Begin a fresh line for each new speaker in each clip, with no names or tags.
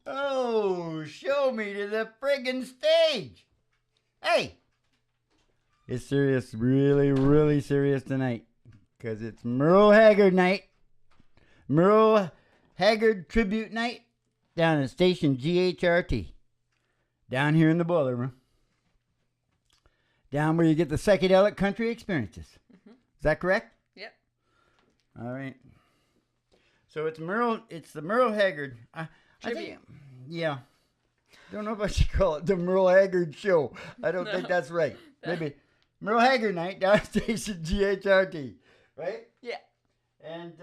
Oh, show me to the friggin' stage. Hey! It's serious, really, really serious tonight. Because it's Merle Haggard night. Merle Haggard tribute night down at station GHRT. Down here in the boiler room. Down where you get the psychedelic country experiences. Mm-hmm. Is that correct?
Yep.
All right. So it's the Merle Haggard.
Tribute.
I think, yeah. Don't know if I should call it the Merle Haggard show. I don't think that's right. Maybe Merle Haggard night down at station GHRT. Right?
Yeah.
And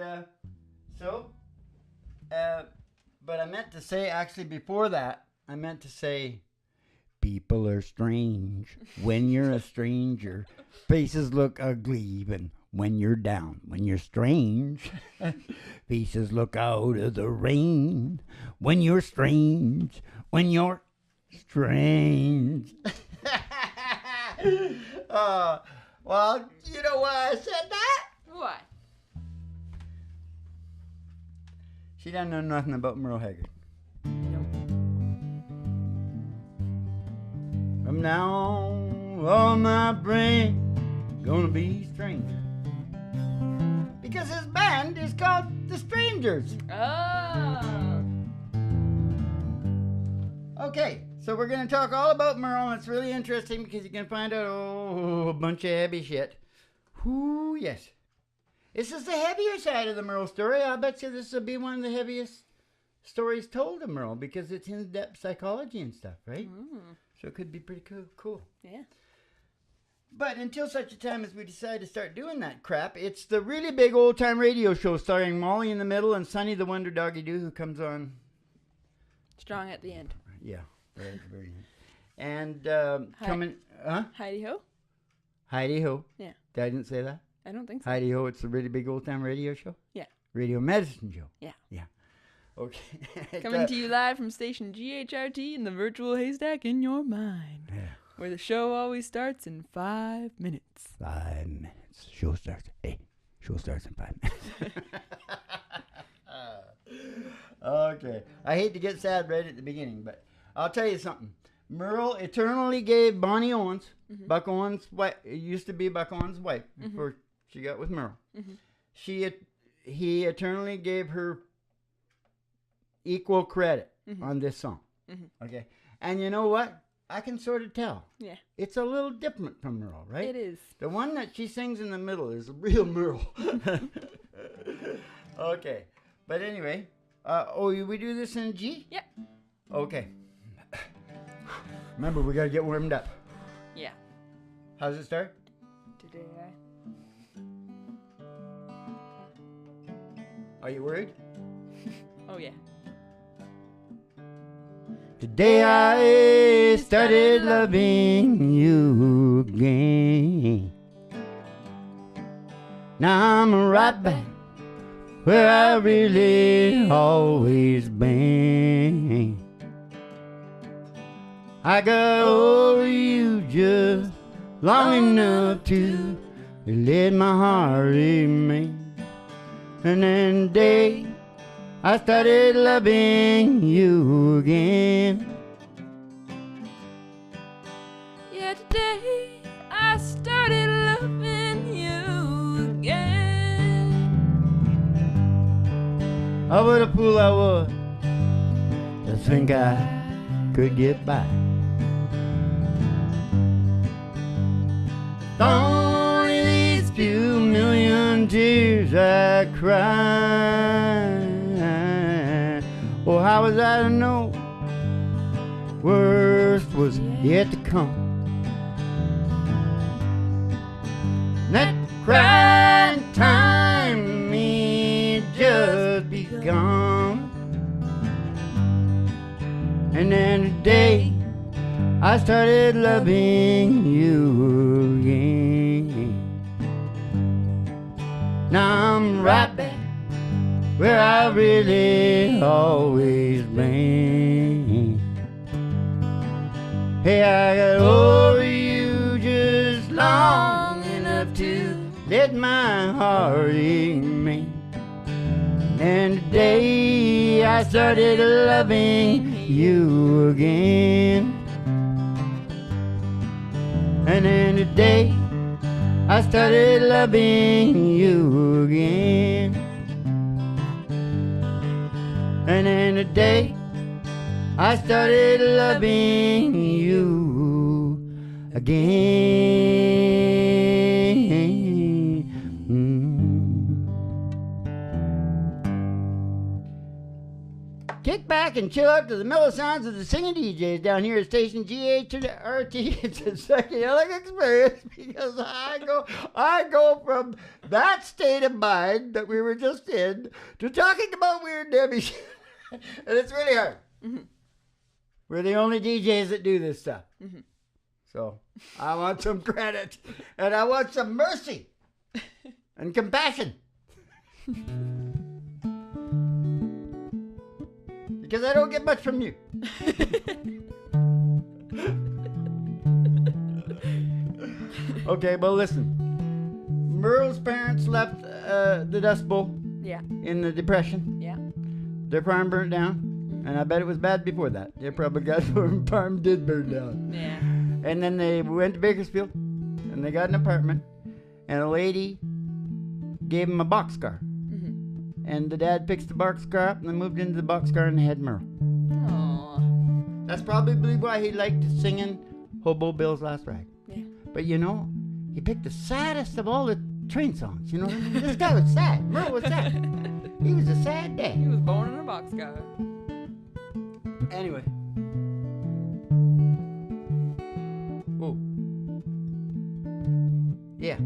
but I meant to say, actually before that, I meant to say, people are strange when you're a stranger. Faces look ugly even when you're down. When you're strange, faces look out of the rain. When you're strange, when you're strange. Well, you know why I said that?
Why?
She doesn't know nothing about Merle Haggard.
Nope.
From now on, all my brain gonna be stranger. Because his band is called The Strangers.
Oh.
Okay, so we're gonna talk all about Merle, and it's really interesting because you can find out a bunch of heavy shit. Ooh, yes. This is the heavier side of the Merle story. I bet you this will be one of the heaviest stories told of Merle because it's in-depth psychology and stuff, right?
Mm.
So it could be pretty cool.
Yeah.
But until such a time as we decide to start doing that crap, it's the really big old-time radio show starring Molly in the middle and Sonny the Wonder Doggy Doo, who comes on...
Strong at the end.
Yeah, right at the very end. And coming... Huh?
Heidi-ho?
Heidi-ho.
Yeah.
I didn't say that?
I don't think so.
Heidi-ho, it's a really big old-time radio show?
Yeah.
Radio medicine show?
Yeah.
Yeah. Okay.
Coming to you live from station GHRT in the virtual haystack in your mind.
Yeah.
Where the show always starts in 5 minutes.
5 minutes. Show starts. Hey, show starts in 5 minutes. Okay. I hate to get sad right at the beginning, but I'll tell you something. Merle eternally gave Barney Owens, Buck Owens' wife, it used to be Buck Owens' wife before she got with Merle. He eternally gave her equal credit on this song. Okay. And you know what? I can sort of tell.
Yeah.
It's a little different from Merle, right?
It is.
The one that she sings in the middle is real Merle. Okay. But anyway, we do this in G?
Yep.
Okay. Remember, we got to get warmed up.
Yeah.
How's it start?
Today
Are you worried?
Oh, yeah.
Today I started loving you again. Now I'm right back where I really always been. I got over you just long enough to let my heart remain. And then the day I started loving you again.
Yeah, today I started loving you again.
Oh, what a fool I was to think I could get by. Only these few million tears I cried. Oh, how was I to know worst was yet to come? That crying time may just begun. And then today I started loving you again. Now I'm right back where I really always been. Hey, I got over you just long enough to let my heart remain. And today I I started loving you again. And then today I started loving you again. And then today I started loving you again. Kick back and chill out to the mellow sounds of the singing DJs down here at station GHRT. It's a psychedelic experience because I go from that state of mind that we were just in to talking about Weird Debbie shit. And it's really hard. Mm-hmm. We're the only DJs that do this stuff. Mm-hmm. So I want some credit and I want some mercy and compassion. Because I don't get much from you. Okay, well listen. Merle's parents left the Dust Bowl in the Depression. Yeah. Their farm burnt down. And I bet it was bad before that. They probably got the farm did burn down. Yeah. And then they went to Bakersfield. And they got an apartment. And a lady gave them a boxcar. And the dad picked the boxcar up and they moved into the boxcar and they had Merle. Aww. That's probably why he liked singing Hobo Bill's Last Ride. Yeah. But you know, he picked the saddest of all the train songs. You know what I mean? This guy was sad. Merle was sad. He was a sad dad.
He was born in a boxcar.
Anyway. Oh. Yeah.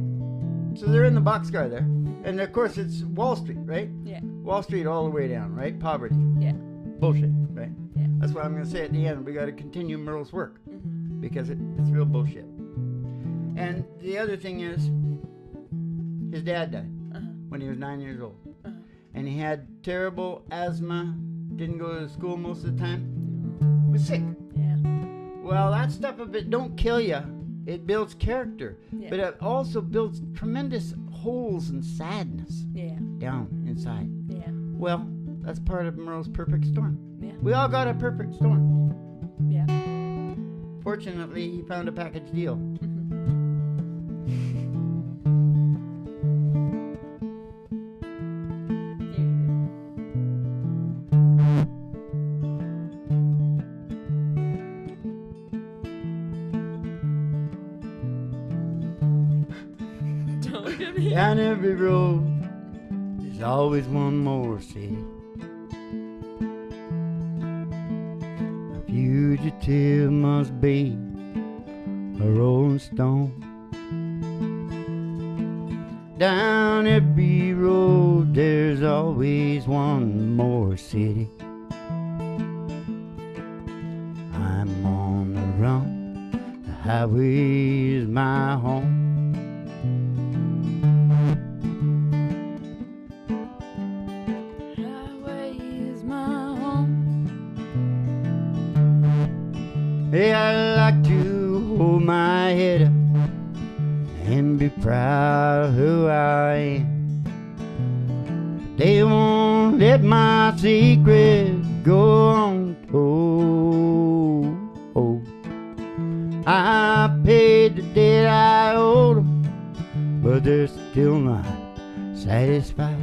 So they're in the boxcar there. And of course it's Wall Street, right? Yeah. Wall Street all the way down, right? Poverty. Yeah. Bullshit, right? Yeah. That's what I'm going to say at the end. We got to continue Merle's work. Mm-hmm. Because it's real bullshit. And the other thing is, his dad died when he was 9 years old. And he had terrible asthma, didn't go to school most of the time, was sick. Yeah. Well, that stuff, if it don't kill you, it builds character. Yeah. But it also builds tremendous holes and sadness down inside. Yeah. Well, that's part of Merle's perfect storm. Yeah. We all got a perfect storm. Yeah. Fortunately, he found a package deal. Down every road, there's always one more city. A fugitive must be a rolling stone. Down every road, there's always one more city. I'm on the run, the highway is my home. Hey, I like to hold my head up and be proud of who I am. They won't let my secret go untold. I paid the debt I owed them, but they're still not satisfied.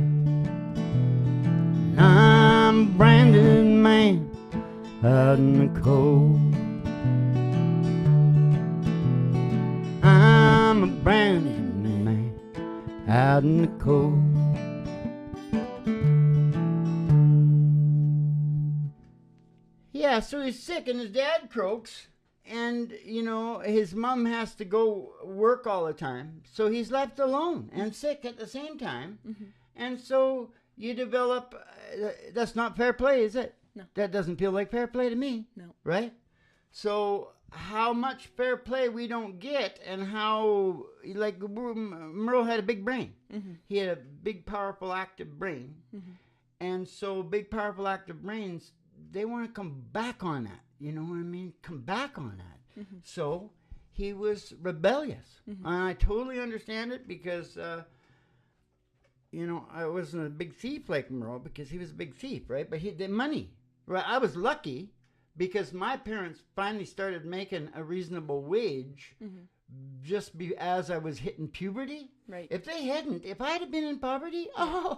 I'm a branded man out in the cold. I'm a branded man out in the cold. Yeah, so he's sick and his dad croaks. And, you know, his mom has to go work all the time. So he's left alone and sick at the same time. Mm-hmm. And so you develop, that's not fair play, is it? No. That doesn't feel like fair play to me. No. Right? So how much fair play we don't get and how, like, Merle had a big brain. Mm-hmm. He had a big, powerful, active brain. Mm-hmm. And so big, powerful, active brains, they want to come back on that. You know what I mean? Come back on that. Mm-hmm. So he was rebellious. Mm-hmm. And I totally understand it because you know, I wasn't a big thief like Merle because he was a big thief, right? But he did money. Right? I was lucky because my parents finally started making a reasonable wage just as I was hitting puberty.
Right.
If I had been in poverty, I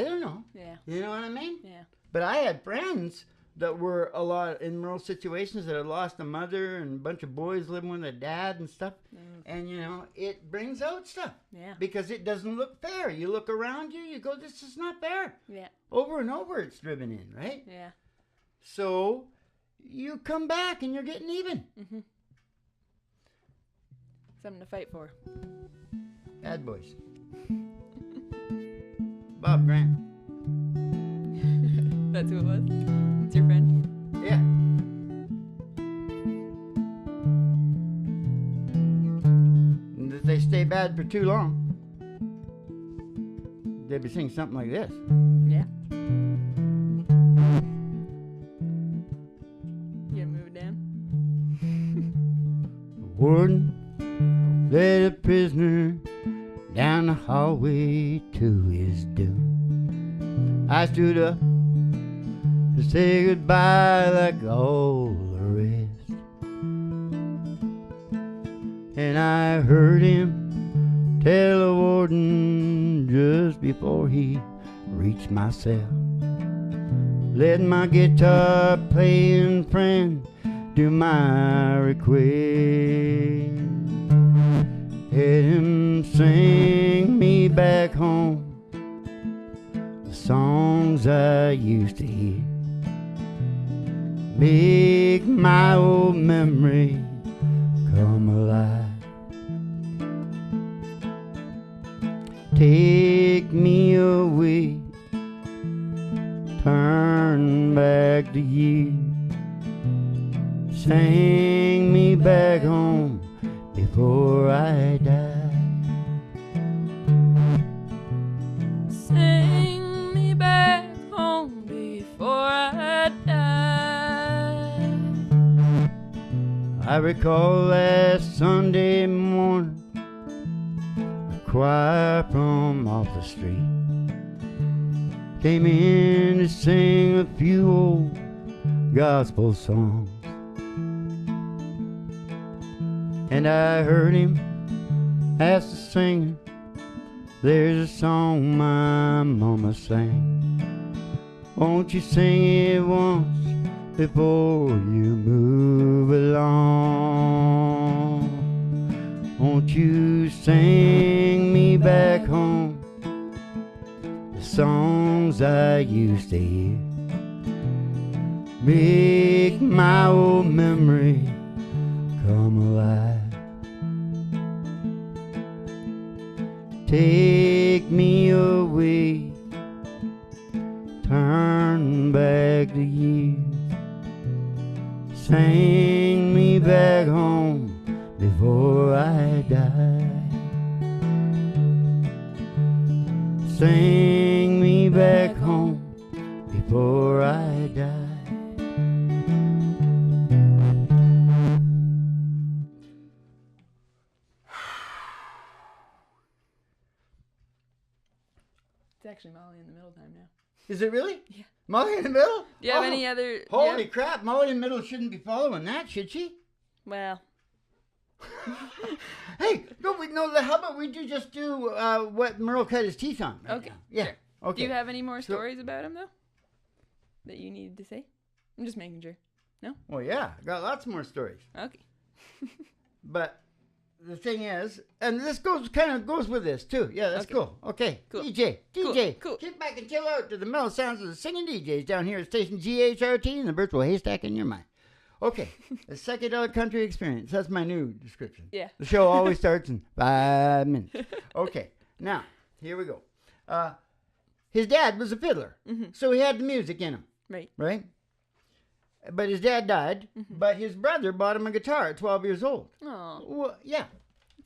don't know.
Yeah.
You know what I mean?
Yeah.
But I had friends that were a lot in Merle situations that had lost a mother and a bunch of boys living with a dad and stuff. And, you know, it brings out stuff.
Yeah.
Because it doesn't look fair. You look around you, you go, this is not fair.
Yeah.
Over and over it's driven in, right?
Yeah.
So you come back and you're getting even.
Something to fight for.
Bad boys. Bob Grant.
That's who it was? It's your friend?
Yeah. And if they stay bad for too long, they'd be singing something like this.
Yeah. You gonna move it down?
The warden led a prisoner down the hallway to his doom. I stood up to say goodbye like all the rest, and I heard him tell the warden just before he reached my cell, let my guitar playing friend do my request. Let him sing me back home the songs I used to hear, make my old memory come alive. Take me away, turn back the years, sing me back home before I die.
Sing me back home before I die.
I recall last Sunday morning, a choir from off the street came in to sing a few old gospel songs. And I heard him ask the singer, there's a song my mama sang, won't you sing it once before you move along? Won't you sing me back home the songs I used to hear, make my old memory come alive. Take me away, turn back the years, sing me back home before I die. Sing me back home before I die.
It's actually Molly in the middle time now.
Is it really?
Yeah.
Molly in the middle?
Do you have any other...
Holy crap, Molly in the middle shouldn't be following that, should she?
Well...
Hey, no, how about we just do what Merle cut his teeth on right
Okay.
now. Yeah.
Sure.
Okay.
Do you have any more stories about him, though? That you needed to say? I'm just making sure. No?
Well, yeah, I got lots more stories.
Okay.
But the thing is, and this kind of goes with this too. Yeah, that's
Okay.
cool. Okay,
Cool.
DJ,
Cool.
Kick back and chill out to the mellow sounds of the singing DJs down here at station GHRT in the virtual haystack in your mind. Okay, a psychedelic country experience. That's my new description.
Yeah.
The show always starts in 5 minutes. Okay, now here we go. His dad was a fiddler, so he had the music in him. Right? But his dad died, but his brother bought him a guitar at 12 years old.
Oh.
Well, yeah.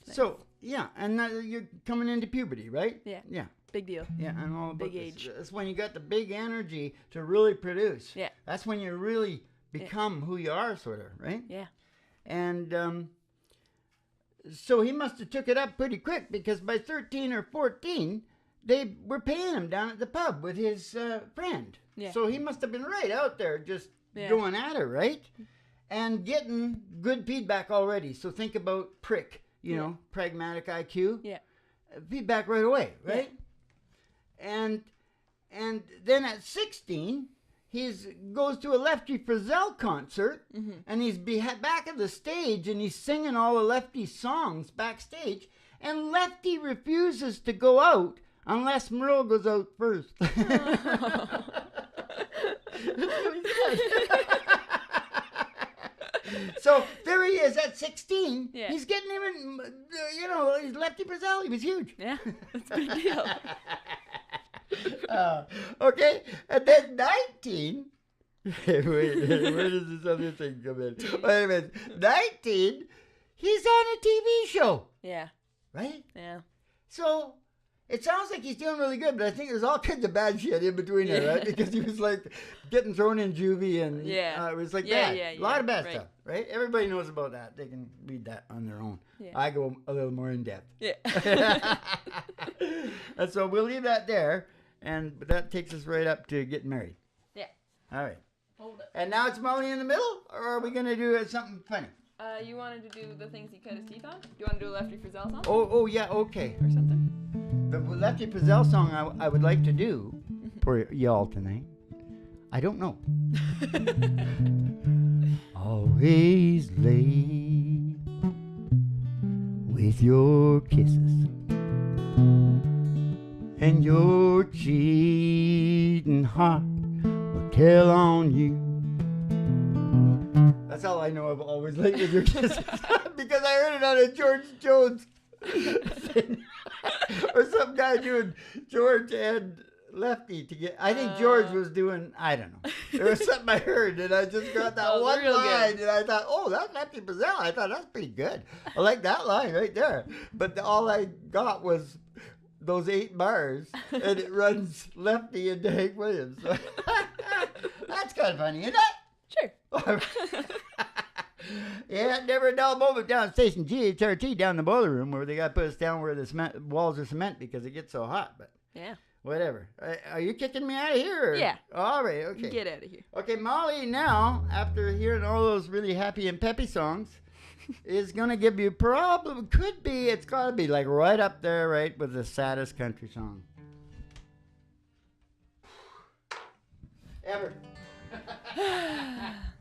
Nice.
So, yeah, and now you're coming into puberty, right?
Yeah.
Yeah.
Big deal.
Yeah, and all about
Big
this.
age.
That's when you got the big energy to really produce.
Yeah.
That's when you really become who you are, sort of, right?
Yeah.
And so he must have took it up pretty quick because by 13 or 14, they were paying him down at the pub with his friend.
Yeah.
So he must have been right out there just
Yeah.
going at her, right? And getting good feedback already. So think about prick, you know, pragmatic IQ.
Yeah.
Feedback right away, right? And then at 16, he goes to a Lefty Frizzell concert, and he's back at the stage, and he's singing all of Lefty's songs backstage, and Lefty refuses to go out unless Merle goes out first. That's what he said. So there he is at 16.
Yeah.
He's getting even, he's Lefty Frizzell. He was huge.
Yeah, that's a big deal.
Okay, and then 19. Wait, where does this other thing come in? Wait a minute. 19, he's on a TV show.
Yeah.
Right?
Yeah.
So it sounds like he's doing really good, but I think there's all kinds of bad shit in between there, right? Because he was like getting thrown in juvie and it was like bad. A lot of bad stuff, right? Everybody knows about that. They can read that on their own. Yeah. I go a little more in depth.
Yeah.
And so we'll leave that there, but that takes us right up to getting married.
Yeah.
All right.
Hold up.
And now it's Molly in the middle, or are we going to do something funny?
You wanted to do the things he cut his teeth on? Do you want to do a Lefty Frizzell song?
Oh yeah, okay.
Or something?
The Lefty Frizzell song I would like to do for y'all tonight. I don't know. Always late with your kisses and your cheating heart will tell on you. That's all I know of Always Late with Your Kisses. Because I heard it on a George Jones thing. Or some guy doing George and Lefty to get. I think George was doing, I don't know. There was something I heard, and I just got that one line, and I thought, oh, that's Lefty Frizzell. I thought that's pretty good. I like that line right there. But all I got was those 8 bars, and it runs Lefty into Hank Williams. So that's kind of funny, isn't it?
Sure.
Yeah, never a dull moment down station GHRT down the boiler room where they got to put us down where the walls are cement because it gets so hot. But
yeah,
whatever. Are you kicking me out of here? Or?
Yeah.
All right. Okay.
Get out of here.
Okay, Molly. Now, after hearing all those really happy and peppy songs, is gonna give you problem. Could be. It's gotta be like right up there, right with the saddest country song ever.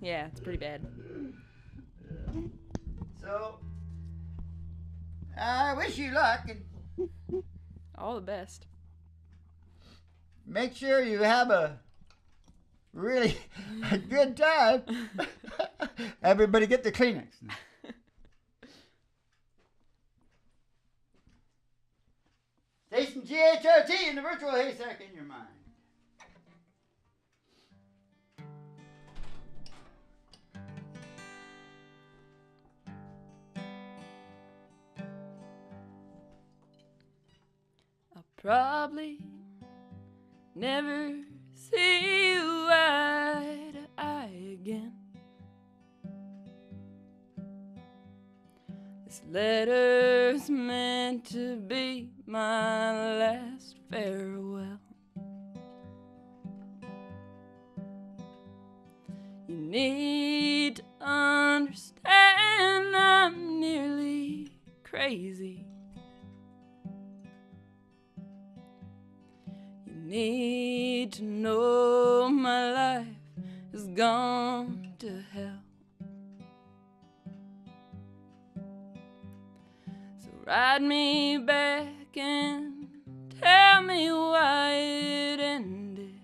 Yeah, it's pretty bad.
So, I wish you luck and
all the best.
Make sure you have a really good time. Everybody get the Kleenex. Station GHRT in the virtual haystack in your mind.
Probably never see you eye to eye again. This letter's meant to be my last farewell. You need to understand I'm nearly crazy. Need to know my life has gone to hell. So ride me back and tell me why it ended.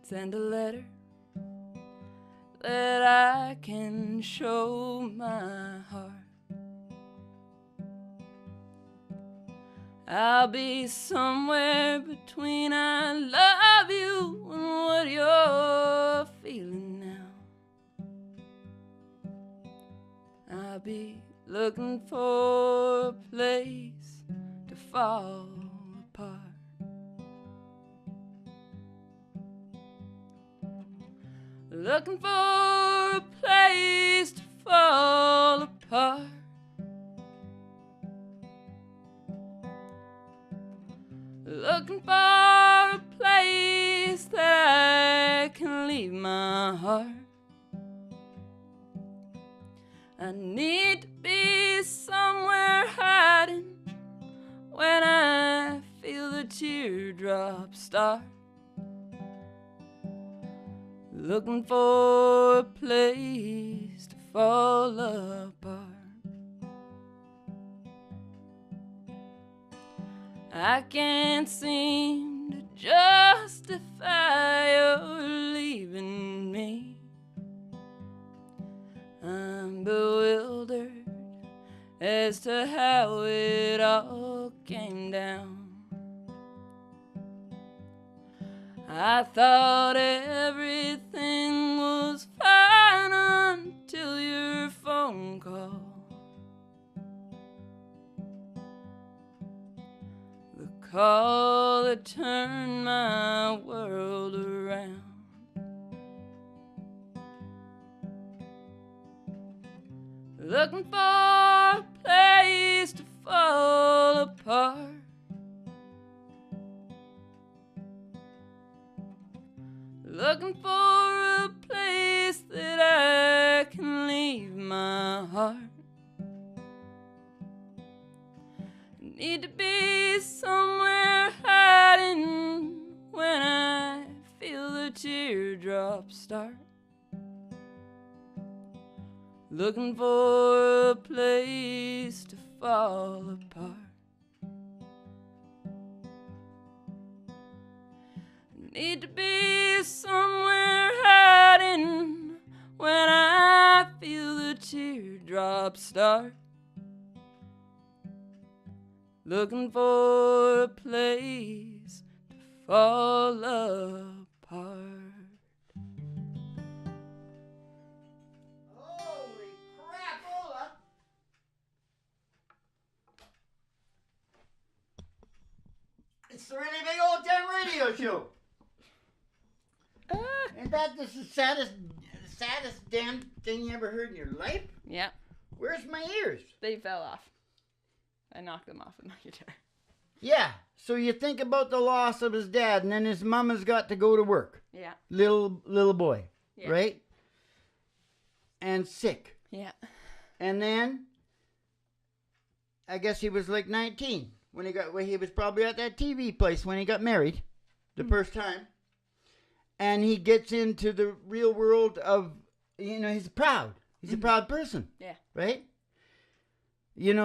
Send a letter that I can show my heart. I'll be somewhere between I love you and what you're feeling now. I'll be looking for a place to fall apart. Looking for a place to fall apart. leave my heart. I need to be somewhere hiding when I feel the teardrops start. Looking for a place to fall apart. I can't seem to justify your leaving me. I'm bewildered as to how it all came down. I thought everything was fine until your phone call. The call that turned my world around. Looking for a place to fall apart. Looking for a place that I can leave my heart. Need to be somewhere hiding when I feel the teardrops start. Looking for a place to fall apart. Need to be somewhere hiding when I feel the teardrops start. Looking for a place to fall apart.
Holy crapola! It's the Really Big Old Time Radio Show. Ain't that just the saddest damn thing you ever heard in your life?
Yeah,
Where's my ears?
they fell off. I knocked them off with my guitar.
Yeah, so you think about the loss of his dad, and then his mama's got to go to work.
Yeah.
Little boy,
Yeah.
right? And sick.
Yeah.
And then, I guess he was like 19 when he was probably at that TV place when he got married the first time. And he gets into the real world of, he's proud. He's a proud person.
Yeah.
Right?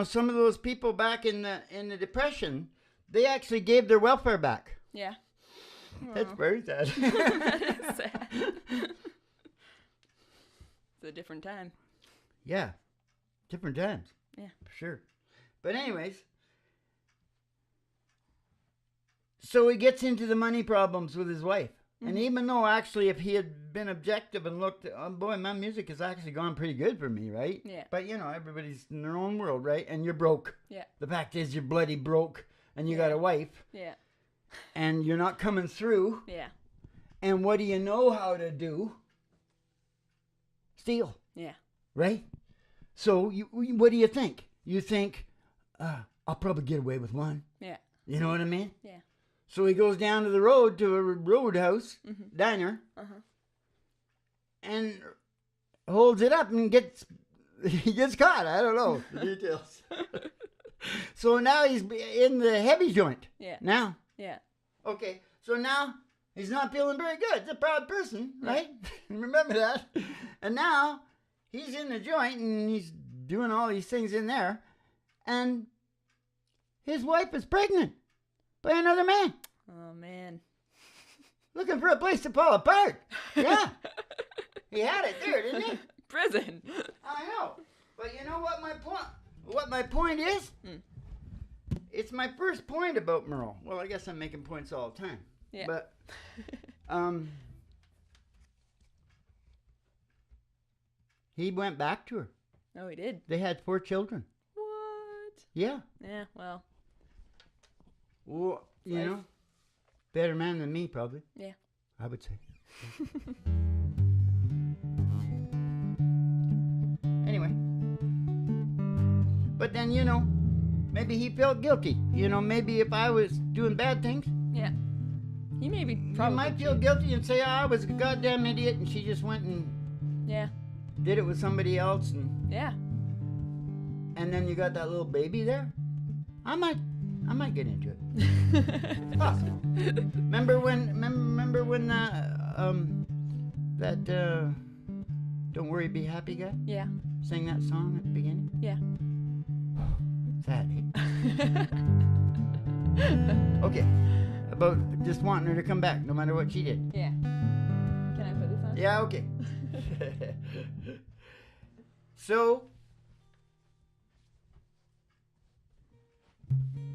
Some of those people back in the Depression, they actually gave their welfare back.
Yeah.
That's very sad.
That is sad. It's a different time.
Yeah. Different times.
Yeah.
For sure. But anyways, so he gets into the money problems with his wife. And even though actually if he had been objective and looked, oh boy, my music has actually gone pretty good for me, right?
Yeah.
But everybody's in their own world, right? And you're broke.
Yeah.
The fact is you're bloody broke and you got a wife.
Yeah.
And you're not coming through.
Yeah.
And what do you know how to do? Steal.
Yeah.
Right? So what do you think? You think, I'll probably get away with one.
Yeah.
You know what I mean?
Yeah.
So he goes down to the road to a roadhouse diner and holds it up and he gets caught. I don't know the details. So now he's in the heavy joint.
Yeah.
Now.
Yeah.
Okay. So now he's not feeling very good. He's a proud person, right? Remember that. And now he's in the joint and he's doing all these things in there. And his wife is pregnant by another man.
Oh, man.
Looking for a place to fall apart. Yeah. He had it there, didn't he?
Prison.
I know. But you know what my point is? It's my first point about Merle. Well, I guess I'm making points all the time.
Yeah.
But he went back to her.
Oh, he did?
They had 4 children.
What?
Yeah.
Yeah, well.
Well, better man than me, probably.
Yeah.
I would say. Anyway. But then, maybe he felt guilty. Maybe if I was doing bad things,
Yeah. He may be
you
probably.
might feel guilty and say, I was a goddamn idiot, and she just went and did it with somebody else, and then you got that little baby there. I might get into it. Possible. Remember when that Don't Worry, Be Happy guy?
Yeah.
Sang that song at the beginning?
Yeah.
Sad, eh? Okay. About just wanting her to come back no matter what she did.
Yeah. Can I put this on?
Yeah, okay. So,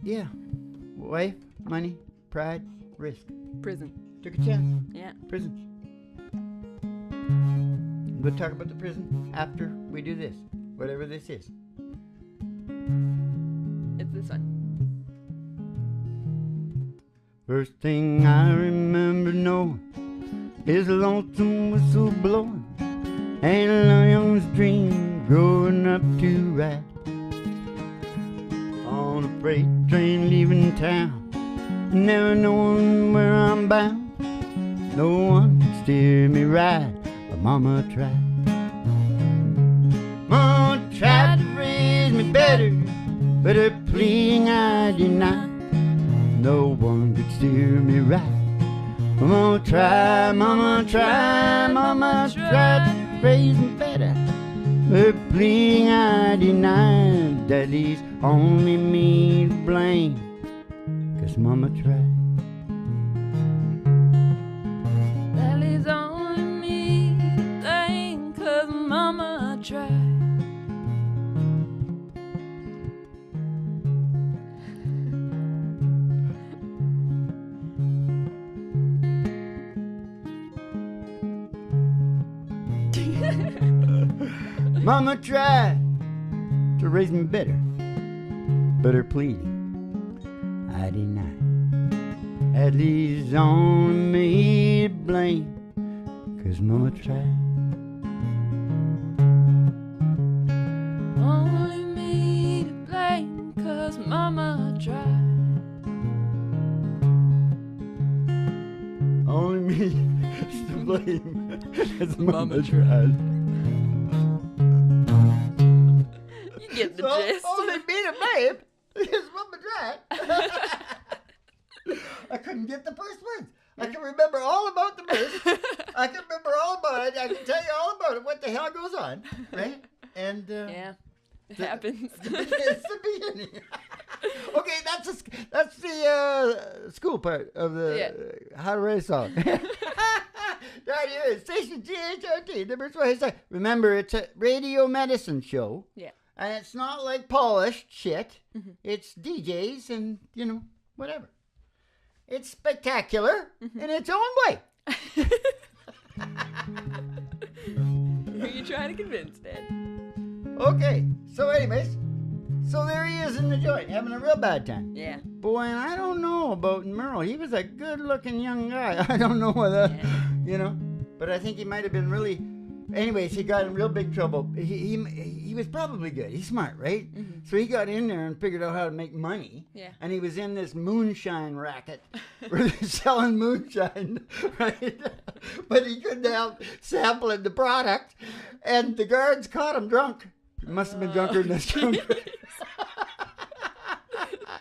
yeah. Wife, money, pride, risk.
Prison.
Took a chance.
Yeah.
Prison. We'll talk about the prison after we do this. Whatever this is.
It's this one.
First thing I remember knowing is a lonesome whistle blowing and a young's dream growing up to ride on a freight train leaving town, never knowing where I'm bound. No one can steer me right, but Mama tried. Mama tried to raise me better, but her pleading I denied. No one could steer me right. Mama tried, Mama tried, Mama tried to raise me better. Her pleading I denied. Daddy's only me to blame, 'cause Mama tried.
Daddy's only me to blame, 'cause Mama tried.
Mama tried to raise me better, but her pleading I denied. At least only me to blame, 'cause Mama tried.
Only me to blame, 'cause Mama tried.
Only me to blame, 'cause Mama tried.
You get the
So,
gist.
only me to blame, because Mama tried. I couldn't get the first words. I can remember all about the verse. I can remember all about it. I can tell you all about it. What the hell goes on, right? And
Yeah, it happens.
it's the beginning. Okay, that's the school part of the how to write a song. Right here is station GHRT. Remember, it's a radio medicine show.
Yeah.
And it's not like polished shit. Mm-hmm. It's DJs and, whatever. It's spectacular in its own way.
Who are you trying to convince, Dad?
Okay, so anyways, so there he is in the joint, having a real bad time.
Yeah.
Boy, and I don't know about Merle. He was a good-looking young guy. I don't know whether, but I think he might have been really... Anyways, he got in real big trouble. He was probably good. He's smart, right? Mm-hmm. So he got in there and figured out how to make money.
Yeah.
And he was in this moonshine racket where they're selling moonshine, right? But he couldn't help sampling the product. And the guards caught him drunk. He must have been drunker than this drunk.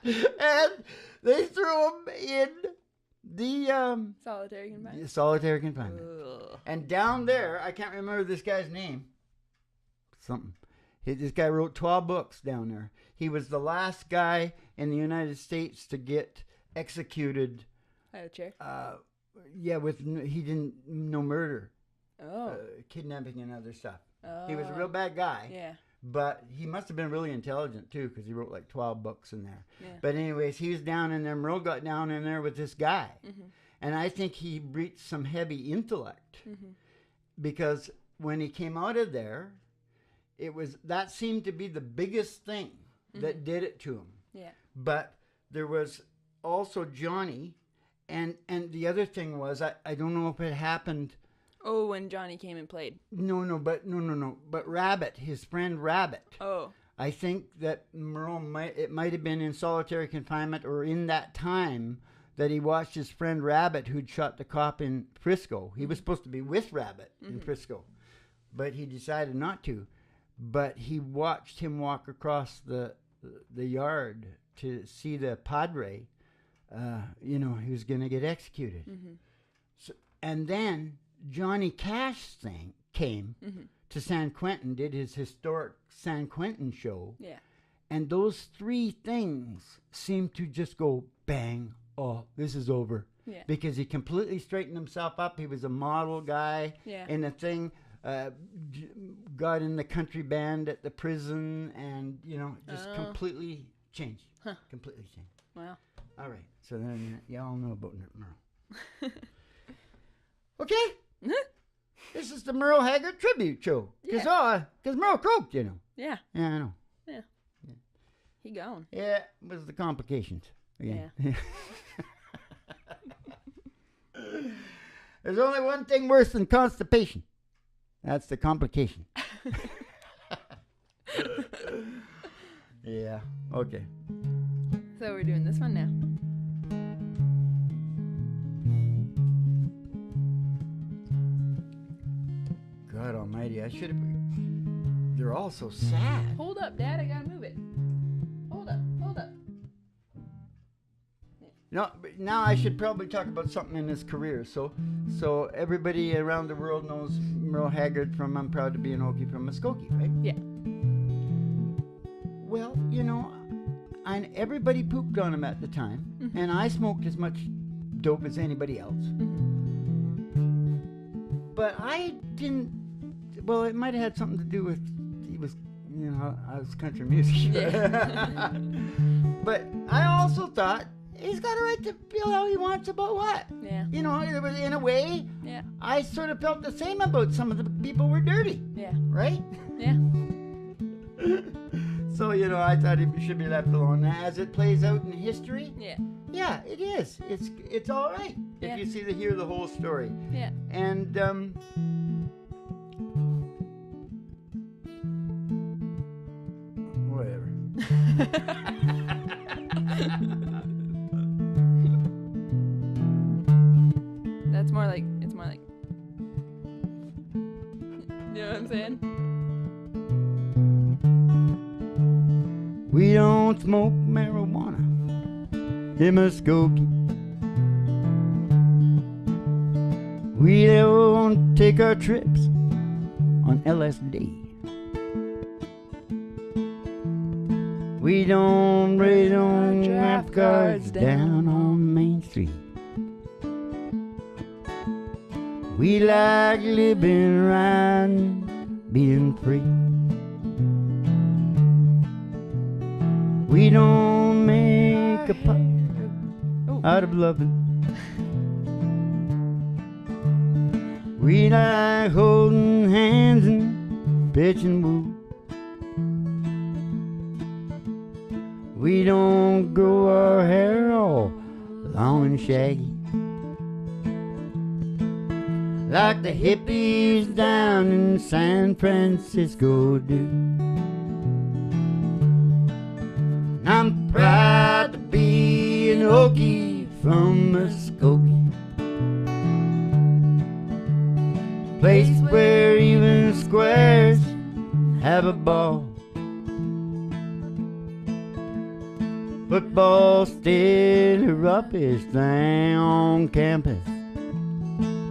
And they threw him in the solitary confinement.
Ugh.
And down there, I can't remember this guy's name. This guy wrote 12 books down there. He was the last guy in the United States to get executed.
I had a chair.
He didn't no murder.
Oh.
Kidnapping and other stuff.
Oh.
He was a real bad guy.
Yeah.
But he must have been really intelligent, too, because he wrote like 12 books in there.
Yeah.
But anyways, he was down in there. Merle got down in there with this guy.
Mm-hmm.
And I think he reached some heavy intellect. Mm-hmm. Because when he came out of there, that seemed to be the biggest thing that did it to him.
Yeah. But
there was also Johnny. And the other thing was, I don't know if it happened...
Oh, when Johnny came and played.
No. But Rabbit, his friend Rabbit.
Oh.
I think that Merle might have been in solitary confinement or in that time that he watched his friend Rabbit, who'd shot the cop in Frisco. He was supposed to be with Rabbit in Frisco, but he decided not to. But he watched him walk across the yard to see the padre. He was going to get executed. So, and then Johnny Cash came to San Quentin, did his historic San Quentin show. Yeah. And those three things seemed to just go bang. Oh, this is over. Yeah. Because he completely straightened himself up. He was a model guy in a thing. Got in the country band at the prison and, just completely changed. Huh. Completely changed.
Wow.
All right. So then y'all know about Merle. Okay. This is the Merle Haggard tribute show. Because Merle croaked,
Yeah.
Yeah, I know.
Yeah. He gone.
Yeah, it was the complications. Again. Yeah. There's only one thing worse than constipation. That's the complication. Yeah. Okay.
So we're doing this one now.
God almighty, I should have... They're all so sad.
Hold up, Dad. I gotta move it. Hold up.
No, but now I should probably talk about something in his career. So everybody around the world knows Merle Haggard from I'm Proud to Be an Okie from Muskogee, right?
Yeah.
Well, and everybody pooped on him at the time, and I smoked as much dope as anybody else. But I didn't. Well, it might have had something to do with I was country music. Yeah. But I also thought he's got a right to feel how he wants about what. Yeah. In a way. Yeah. I sort of felt the same about some of the people were dirty. Yeah. Right?
Yeah.
So, I thought he should be left alone. As it plays out in history, yeah, it is. It's all right if you hear the whole story.
Yeah.
And whatever.
It's more like, you know what I'm saying?
We don't smoke marijuana in Muskogee. We don't take our trips on LSD. We don't raise on draft cards down on Main Street. We like living around, being free. We don't make a pot out of loving. We like holding hands and pitching woo. We don't grow our hair all long and shaggy like the hippies down in San Francisco do. I'm proud to be an Okie from Muskogee, place where even squares have a ball. Football's still the roughest thing on campus, and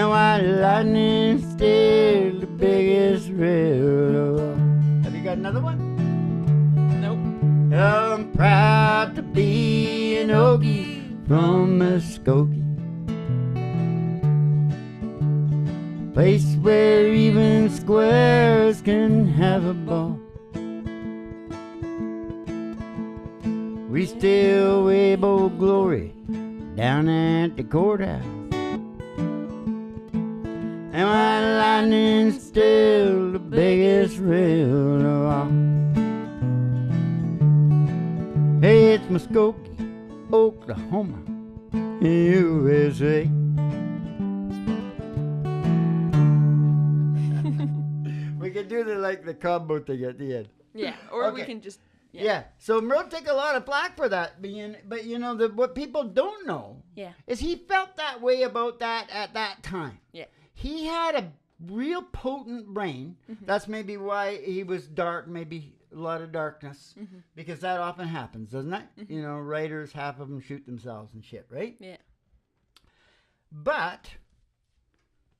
white lightning's still the biggest riddle. Have you got another one?
Nope.
I'm proud to be an Okie from Muskogee, place where even squares can have a ball. We still wave Old Glory down at the courthouse, and white lightning's still the biggest riddle of all. Hey, it's Muskogee, Oklahoma, USA. We could do the combo thing at the end.
Yeah, or we can just,
Yeah. So Merle took a lot of flack for that. But you know, what people don't know is he felt that way about that at that time.
Yeah.
He had a real potent brain. That's maybe why he was dark, maybe a lot of darkness, because that often happens, doesn't it? You know, writers, half of them shoot themselves and shit, right?
Yeah.
But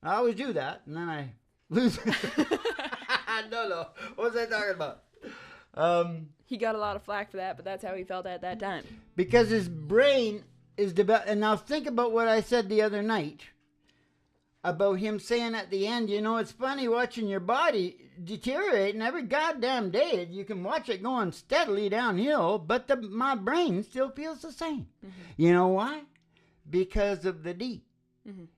I always do that, and then I lose it. No. What was I talking about?
He got a lot of flack for that, but that's how he felt at that time.
Because his brain is developed. And now think about what I said the other night about him saying at the end, you know, it's funny watching your body deteriorate, and every goddamn day you can watch it going steadily downhill, but my brain still feels the same. You know why? Because of the D.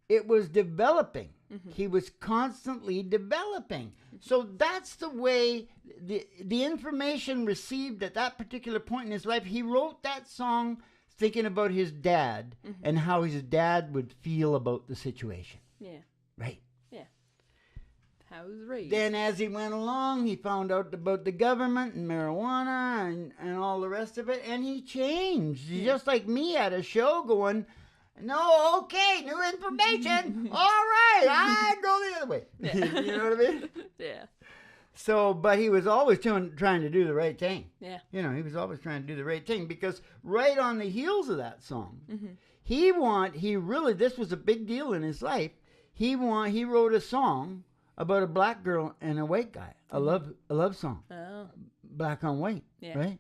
It was developing. He was constantly developing. So that's the way the information received at that particular point in his life. He wrote that song thinking about his dad and how his dad would feel about the situation.
Yeah.
Right.
Yeah. How he was raised.
Then as he went along, he found out about the government and marijuana and all the rest of it, and he changed. He's just like me at a show going, no, okay, new information. All right, I go the other way.
Yeah.
You know what I mean?
Yeah.
So, but he was always trying to do the right thing.
Yeah.
You know, he was always trying to do the right thing, because right on the heels of that song, this was a big deal in his life. He wrote a song about a black girl and a white guy, a love song.
Oh.
Black on white,
Yeah.
right?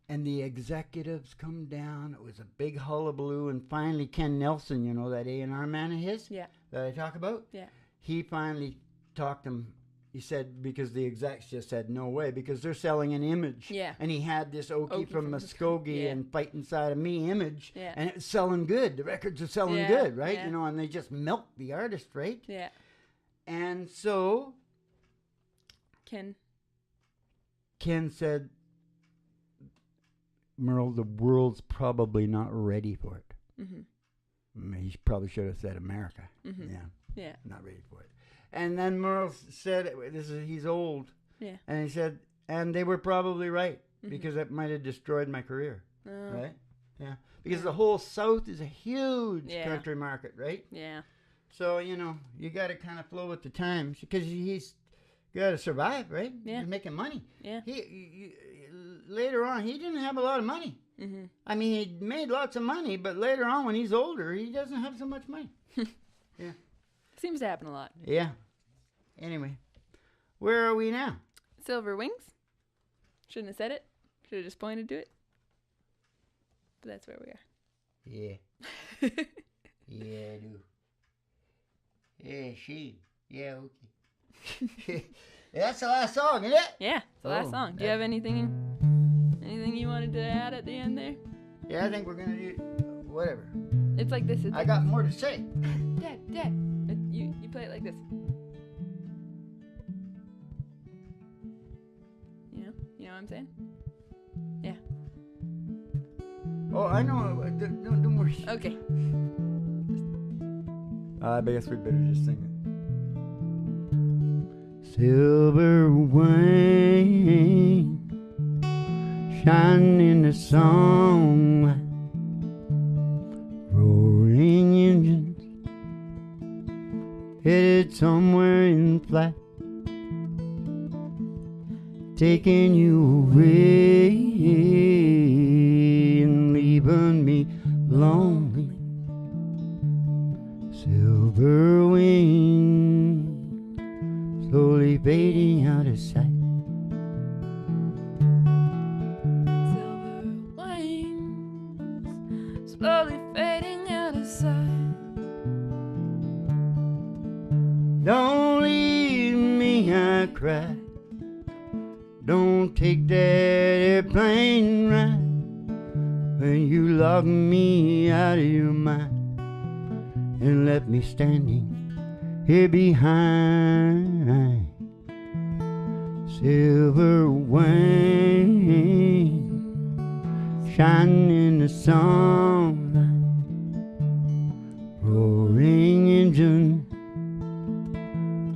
And the executives come down. It was a big hullabaloo. And finally, Ken Nelson, you know, that A&R man of his that I talk about?
Yeah.
He finally talked him. He said, because the execs just said, no way, because they're selling an image.
Yeah.
And he had this Okie from Muskogee and Fight Inside of Me image.
Yeah.
And it was selling good. The records are selling good, right?
Yeah.
You know, and they just milked the artist, right?
Yeah.
And so
Ken
said, Merle, the world's probably not ready for it. I mean, he probably should have said America.
Yeah.
Not ready for it. And then Merle said, he's old.
Yeah.
And he said, and they were probably right, because it might have destroyed my career. Right? Yeah. Because the whole South is a huge country market, right?
Yeah.
So, you know, you got to kind of flow with the times, because he's got to survive, right?
Yeah.
He's making money.
Yeah.
Later on, he didn't have a lot of money. I mean, he made lots of money, but later on, when he's older, he doesn't have so much money. Yeah.
Seems to happen a lot.
Yeah. Anyway, where are we now?
Silverwings. Shouldn't have said it. Should have just pointed to it. But that's where we are.
Yeah. Yeah, I do. Yeah, she. Yeah, okay. That's the last song, isn't it?
Yeah, it's the last song. Do you have anything you wanted to add at the end there?
Yeah, I think we're gonna do whatever.
It's like this.
I got more to say.
Dad. You play it like this. You know what I'm saying? Yeah.
Oh, I know. Don't worry.
Okay.
I guess we better just sing it. Silverwing, shine in the sunlight, roaring engines, headed somewhere in flight, taking you away and leaving me lonely. Silverwing, slowly fading out of sight.
Silver wings, slowly fading out of sight.
Don't leave me, I cried. Don't take that airplane ride when you lock me out of your mind and left me standing here behind. Silverwing, shining in the sunlight, roaring engine,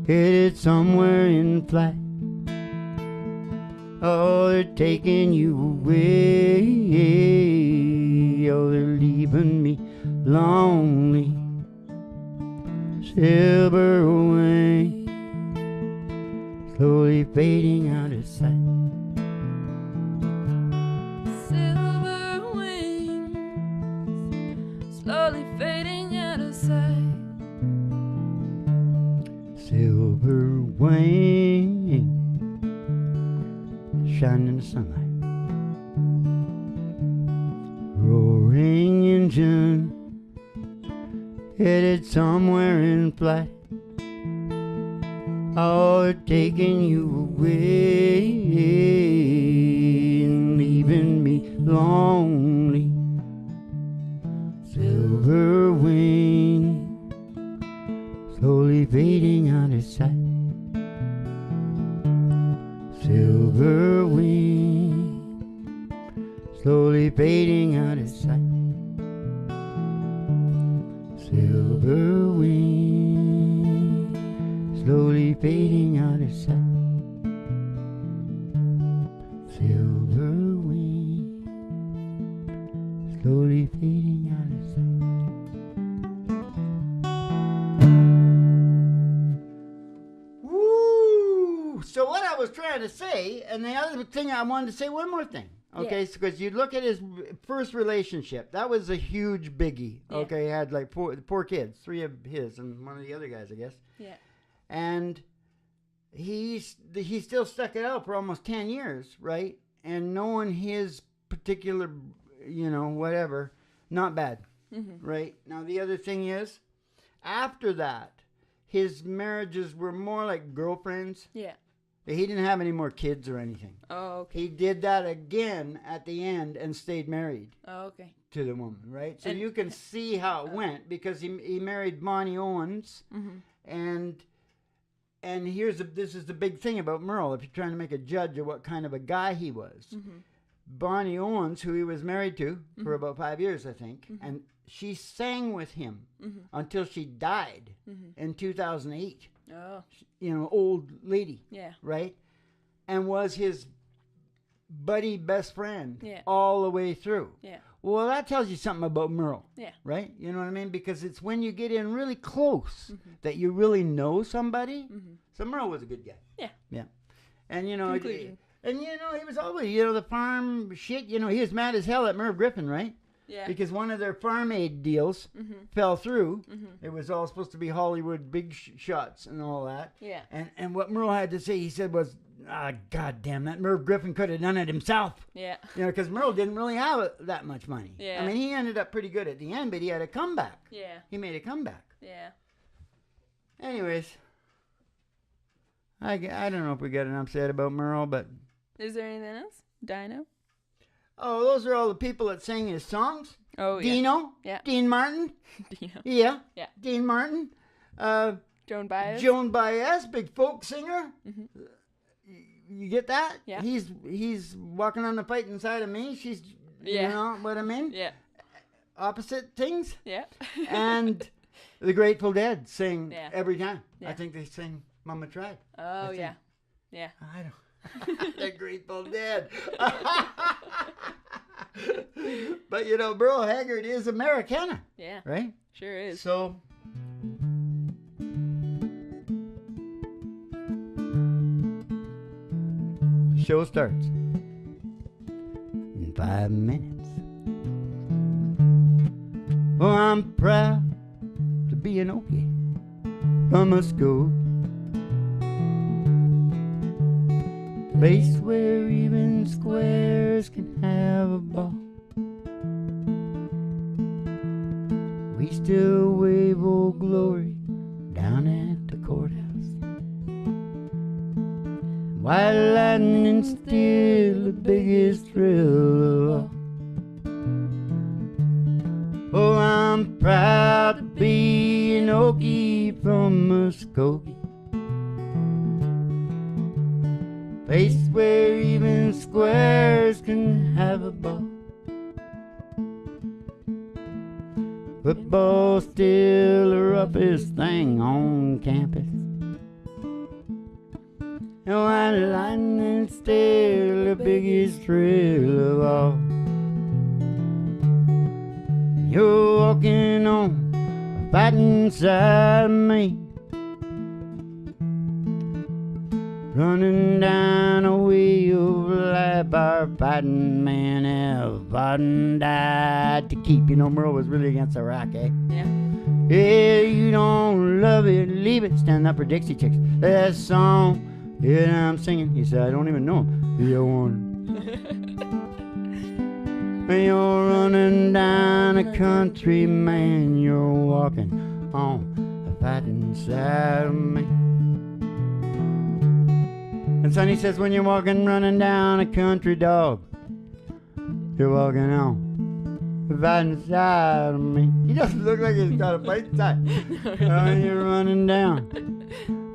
headed somewhere in flight. Oh, they're taking you away. Oh, they're leaving me lonely. Silverwing, slowly fading out of sight.
Silver wings, slowly fading out of sight.
Silverwing, shining in the sunlight. Roaring engine, headed somewhere in flight. Oh, they're taking you away and leaving me lonely. Silverwing, slowly fading out of sight. Silverwing, slowly fading out of sight. Silverwing, slowly fading out of sight. Silverwing, slowly fading out of sight. Woo! So what I was trying to say, and the other thing I wanted to say, one more thing. Okay, because you look at his first relationship. That was a huge biggie.
Yeah.
Okay, he had like four kids, 3 of his and one of the other guys, I guess.
Yeah.
And he still stuck it out for almost 10 years, right? And knowing his particular, whatever, not bad, right? Now, the other thing is, after that, his marriages were more like girlfriends.
Yeah.
He didn't have any more kids or anything.
Oh, okay.
He did that again at the end and stayed married
Oh, okay.
to the woman, right? So
And-
you can see how it went, because he married Barney Owens, and this is the big thing about Merle. If you're trying to make a judge of what kind of a guy he was, Barney Owens, who he was married to for about 5 years, I think, and she sang with him until she died in 2008.
Oh.
Old lady.
Yeah.
Right? And was his buddy best friend all the way through.
Yeah.
Well, that tells you something about Merle.
Yeah.
Right? You know what I mean? Because it's when you get in really close that you really know somebody. So Merle was a good guy.
Yeah.
Yeah. And,
Conclusion.
he was always, the farm shit, he was mad as hell at Merv Griffin, right?
Yeah.
Because one of their farm aid deals fell through. It was all supposed to be Hollywood big shots and all that.
Yeah.
And what Merle had to say, he said, was, God damn, that Merv Griffin could have done it himself.
Yeah.
Because Merle didn't really have that much money.
Yeah.
I mean, he ended up pretty good at the end, but he had a comeback.
Yeah.
He made a comeback.
Yeah.
Anyways, I don't know if we got enough said about Merle, but...
Is there anything else? Dino?
Oh, those are all the people that sang his songs.
Oh, yeah.
Dino.
Yeah.
Dean Martin.
Dino.
Yeah.
Yeah.
Dean Martin.
Joan Baez?
Joan Baez, big folk singer. You get that?
Yeah.
He's walking on the fighting side of me. She's, you know what I mean?
Yeah.
Opposite things.
Yeah.
And the Grateful Dead sing every time.
Yeah.
I think they sing Mama Tried.
Oh, yeah. Yeah.
I don't. The Grateful Dead. But Merle Haggard is Americana.
Yeah.
Right?
Sure is.
So the show starts in 5 minutes. Oh, I'm proud to be an Okie from Muskogee, place where even squares can have a ball. We still wave Old Glory down at the courthouse. White lightning's still the biggest thrill of all. Oh, I'm proud to be an Okie from Muskogee, place where even squares can have a ball. Football's still the roughest thing on campus. And white lightning still the biggest thrill of all. You're walking on, fighting inside me, running down a wheel of life. Our fighting man have fought and died to keep. You know, Merle was really against Iraq, eh?
Yeah.
Yeah, you don't love it, leave it. Stand up for Dixie Chicks. That song, yeah, I'm singing. He said, I don't even know him. The one. You're running down a country, man. You're walking on a fighting side of me. And Sonny says, when you're walking, running down a country, dog, you're walking on a fighting side of me. He doesn't look like he's got a fight side. You're running down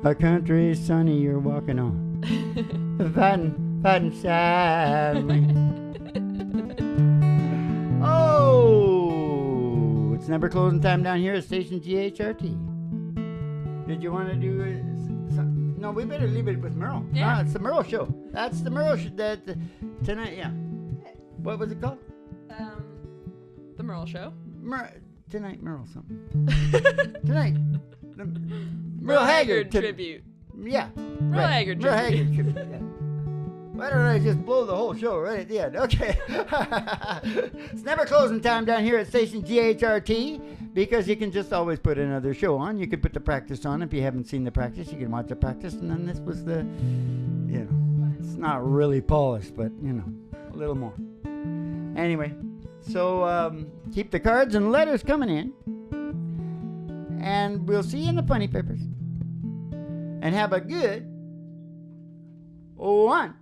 a country, Sonny, you're walking on a fighting side of me. Oh, it's never closing time down here at station GHRT. Did you want to do it? No, we better leave it with Merle.
Yeah.
It's the Merle show. That's the Merle show. Tonight, yeah. What was it called?
The Merle show.
Tonight, Merle something. Tonight. The
Merle Haggard tribute.
Yeah.
Merle Haggard tribute.
Merle Haggard tribute, yeah. Why don't I just blow the whole show right at the end? Okay. It's never closing time down here at station GHRT because you can just always put another show on. You could put the practice on. If you haven't seen the practice, you can watch the practice. And then this was the, you know, it's not really polished, but, you know, a little more. Anyway, so keep the cards and letters coming in. And we'll see you in the funny papers. And have a good 1,